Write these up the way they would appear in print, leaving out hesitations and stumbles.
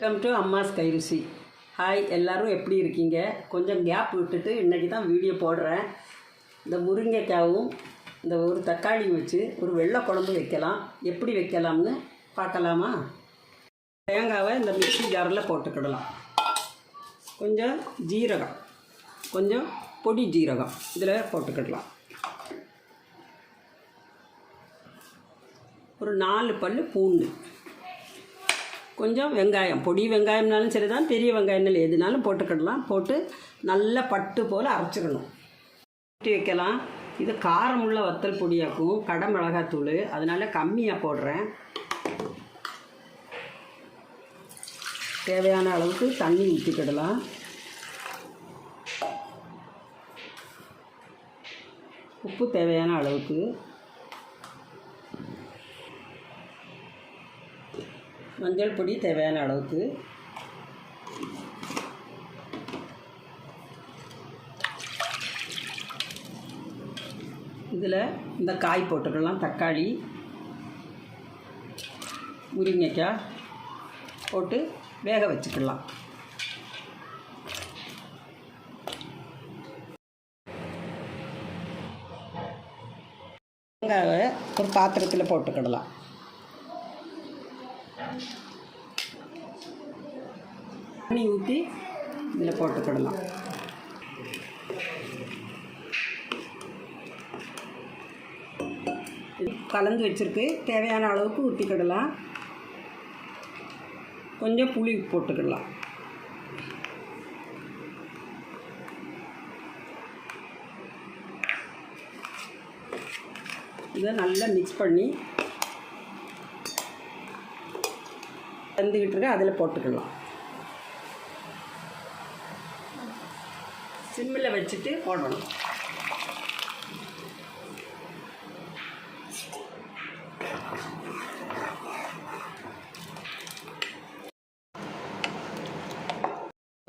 Welcome to Amma's Kairusi. Hi, எல்லோரும் எப்படி இருக்கீங்க? கொஞ்சம் கேப் விட்டுட்டு இன்றைக்கி தான் வீடியோ போடுறேன். இந்த முருங்கைக்காவும் இந்த ஒரு தக்காளியும் வச்சு ஒரு வெள்ளை குழம்பு வைக்கலாம். எப்படி வைக்கலாம்னு பார்க்கலாமா? தேங்காவை இந்த மிக்ஸி ஜாரில் போட்டுக்கிடலாம். கொஞ்சம் ஜீரகம், கொஞ்சம் பொடி ஜீரகம் இதில் போட்டுக்கிடலாம். ஒரு 4 பல் பூண்டு, கொஞ்சம் வெங்காயம், பொடி வெங்காயம்னாலும் சரி தான், பெரிய வெங்காயம்னாலும் எதுனாலும் போட்டுக்கிடலாம். போட்டு நல்லா பட்டு போல் அரைச்சிக்கணும். ஊற்றி வைக்கலாம். இது காரமுள்ள வத்தல் பொடியாக்கும், கடை மிளகாத்தூள், அதனால் கம்மியாக போடுறேன். தேவையான அளவுக்கு தண்ணி ஊற்றிக்கிடலாம். உப்பு தேவையான அளவுக்கு, மஞ்சள் பொடி தேவையான அளவுக்கு, இதில் இந்த காய் போட்டுக்கலாம். தக்காளி, முருங்கைக்காய் போட்டு வேக வச்சுக்கலாம். வெங்காயத்தை ஒரு பாத்திரத்தில் போட்டுக்கிடலாம். தண்ணி ஊற்றி இதில் போட்டுக்கிடலாம். கலந்து வச்சுருக்கு. தேவையான அளவுக்கு ஊற்றிக்கிடலாம். கொஞ்சம் புளி போட்டுக்கிடலாம். இதை நல்லா மிக்ஸ் பண்ணி வந்துக்கிட்டு இருக்க அதில் போட்டுக்கலாம். சிம்மில் வச்சுட்டு போடணும்.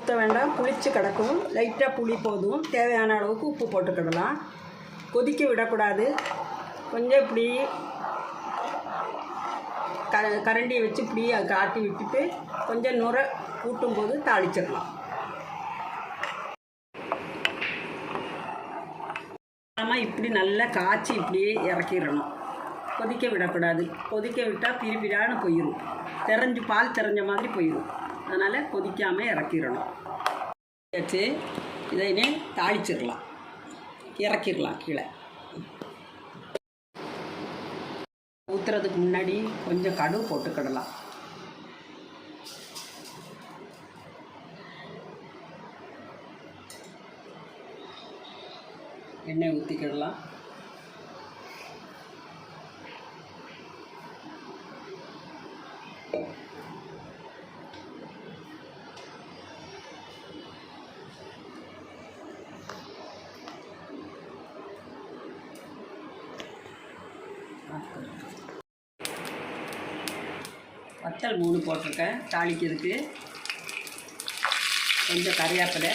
ஊற்ற வேண்டாம், புளிச்சு கிடக்கும். லைட்டாக புளி போதும். தேவையான அளவுக்கு உப்பு போட்டுக்கிடலாம். கொதிக்க விடக்கூடாது. கொஞ்சம் இப்படி கரண்டியை வச்சு இப்படி காட்டி விட்டுட்டு கொஞ்சம் நுரை கூட்டும்போது தாளிச்சிடலாம். இப்படி நல்லா காய்ச்சி இப்படியே இறக்கிடணும். கொதிக்க விடக்கூடாது. கொதிக்க விட்டால் பிரிபிடான்னு போயிடும். பால் தெரிஞ்ச மாதிரி போயிடும். அதனால் கொதிக்காமல் இறக்கிடணும். வச்சு இதைனே தாளிச்சிடலாம். இறக்கிடலாம். கீழே ஊற்றுறதுக்கு முன்னாடி கொஞ்சம் கடுகு போட்டுக்கிடலாம். எண்ணெய் ஊற்றிக்கிடலாம். வத்தல் 3 போட்டிருக்கேன் தாளிக்கிறதுக்கு. கொஞ்சம் கறிவேப்பிலை,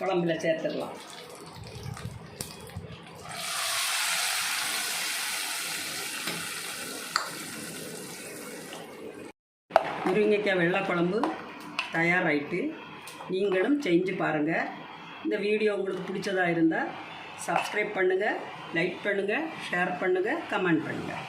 குழம்புல சேர்த்துடலாம். முருங்கைக்காய் வெள்ளை குழம்பு தயாராகிட்டு. நீங்களும் செஞ்சு பாருங்கள். இந்த வீடியோ உங்களுக்கு பிடிச்சதாக இருந்தால் சப்ஸ்கிரைப் பண்ணுங்கள், லைக் பண்ணுங்கள், ஷேர் பண்ணுங்கள், கமெண்ட் பண்ணுங்கள்.